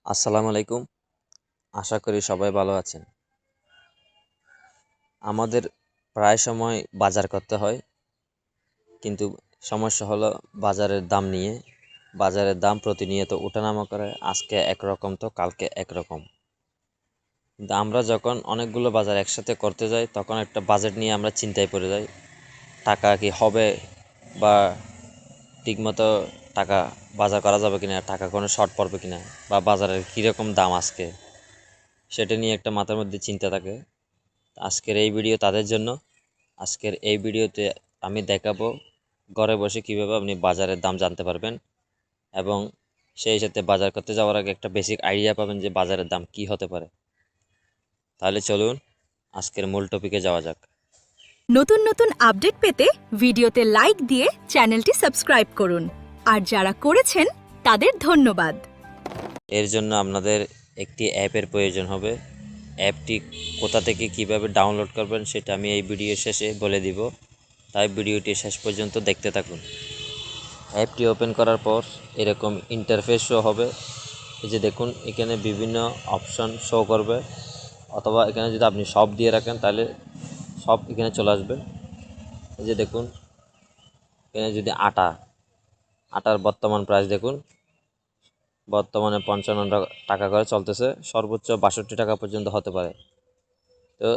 আসসালামু আলাইকুম। আশা করি সবাই ভালো আছেন। আমাদের প্রায় সময় বাজার করতে হয়, কিন্তু সমস্যা হলো বাজারের দাম নিয়ে। বাজারের দাম প্রতিনিয়ত ওঠানামা করে, আজকে একরকম তো কালকে একরকম। কিন্তু আমরা যখন অনেকগুলো বাজার একসাথে করতে যাই তখন একটা বাজেট নিয়ে আমরা চিন্তায় পড়ে যাই, টাকা কি হবে বা ঠিকমতো টাকা বাজার করা যাবে কিনা, টাকা কোনো শর্ট পড়বে কিনা, বা বাজারের কীরকম দাম আজকে, সেটা নিয়ে একটা মাথার মধ্যে চিন্তা থাকে। আজকের এই ভিডিও তাদের জন্য। আজকের এই ভিডিওতে আমি দেখাবো ঘরে বসে কিভাবে আপনি বাজারের দাম জানতে পারবেন, এবং সেই সাথে বাজার করতে যাওয়ার আগে একটা বেসিক আইডিয়া পাবেন যে বাজারের দাম কি হতে পারে। তাহলে চলুন আজকের মূল টপিকে যাওয়া যাক। নতুন নতুন আপডেট পেতে ভিডিওতে লাইক দিয়ে চ্যানেলটি সাবস্ক্রাইব করুন, আর যারা করেছেন তাদের ধন্যবাদ। এর জন্য আপনাদের একটি অ্যাপের প্রয়োজন হবে। অ্যাপটি কোথা থেকে কিভাবে ডাউনলোড করবেন সেটা আমি এই ভিডিও শেষে বলে দিব, তাই ভিডিওটি শেষ পর্যন্ত দেখতে থাকুন। অ্যাপটি ওপেন করার পর এরকম ইন্টারফেস শো হবে। এই যে দেখুন, এখানে বিভিন্ন অপশন শো করবে, অথবা এখানে যদি আপনি সব দিয়ে রাখেন তাহলে সব এখানে চলে আসবে। এই যে দেখুন, এখানে যদি আটার বর্তমান প্রাইস দেখুন, বর্তমানে 55 টাকা করে চলতেছে, সর্বোচ্চ 62 টাকা পর্যন্ত হতে পারে। তো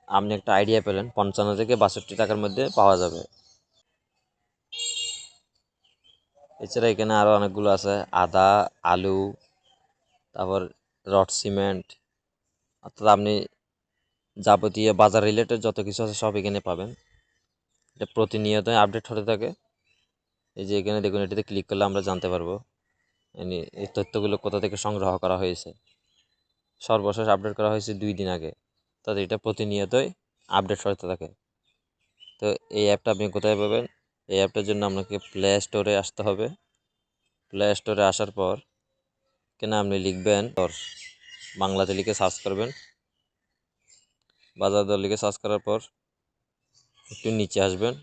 আপনি একটা আইডিয়া পেলেন 55 থেকে 62 টাকার মধ্যে পাওয়া যাবে। এছাড়া এখানে আরও অনেকগুলো আছে, আদা, আলু, তারপর রড সিমেন্ট, অর্থাৎ আপনি যাবতীয় বাজার রিলেটেড যত কিছু আছে সব এখানে পাবেন। এটা প্রতিনিয়ত আপডেট হতে থাকে। এই যে এখানে দেখুন, এটাতে ক্লিক করলে আমরা জানতে পারবো এই তথ্যগুলো কোথা থেকে সংগ্রহ করা হয়েছে। সর্বশেষ আপডেট করা হয়েছে 2 দিন আগে, তাতে এটা প্রতিনিয়তই আপডেট হতে থাকে। তো এই অ্যাপটা আপনি কোথায় পাবেন? এই অ্যাপটার জন্য আপনাকে প্লে স্টোরে আসতে হবে। প্লে স্টোরে আসার পর কেন আপনি লিখবেন বাংলাতে লিখে সার্চ করবেন। বাজার দর লিখে সার্চ করার পর একটু নিচে আসবেন।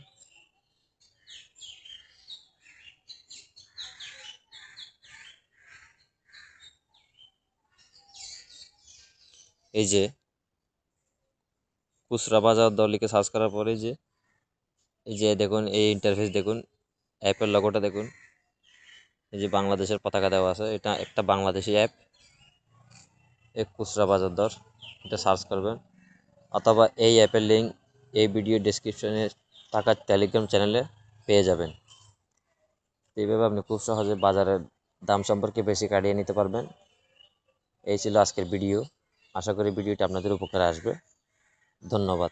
এই যে খুচরা বাজার দর লিখে সার্চ করার পরে এই যে দেখুন, এই ইন্টারফেস দেখুন, অ্যাপের লোগোটা দেখুন। এই যে বাংলাদেশের পতাকা দেওয়া আছে, এটা একটা বাংলাদেশি অ্যাপ। এক খুচরা বাজার দর, এটা সার্চ করবেন, অথবা এই অ্যাপের লিঙ্ক এই ভিডিও ডেসক্রিপশনে থাকা টেলিগ্রাম চ্যানেলে পেয়ে যাবেন। এইভাবে আপনি খুব সহজে বাজারের দাম সম্পর্কে বেসিক আইডিয়া নিতে পারবেন। এই ছিল আজকের ভিডিও। আশা করি ভিডিওটি আপনাদের উপকারে আসবে। ধন্যবাদ।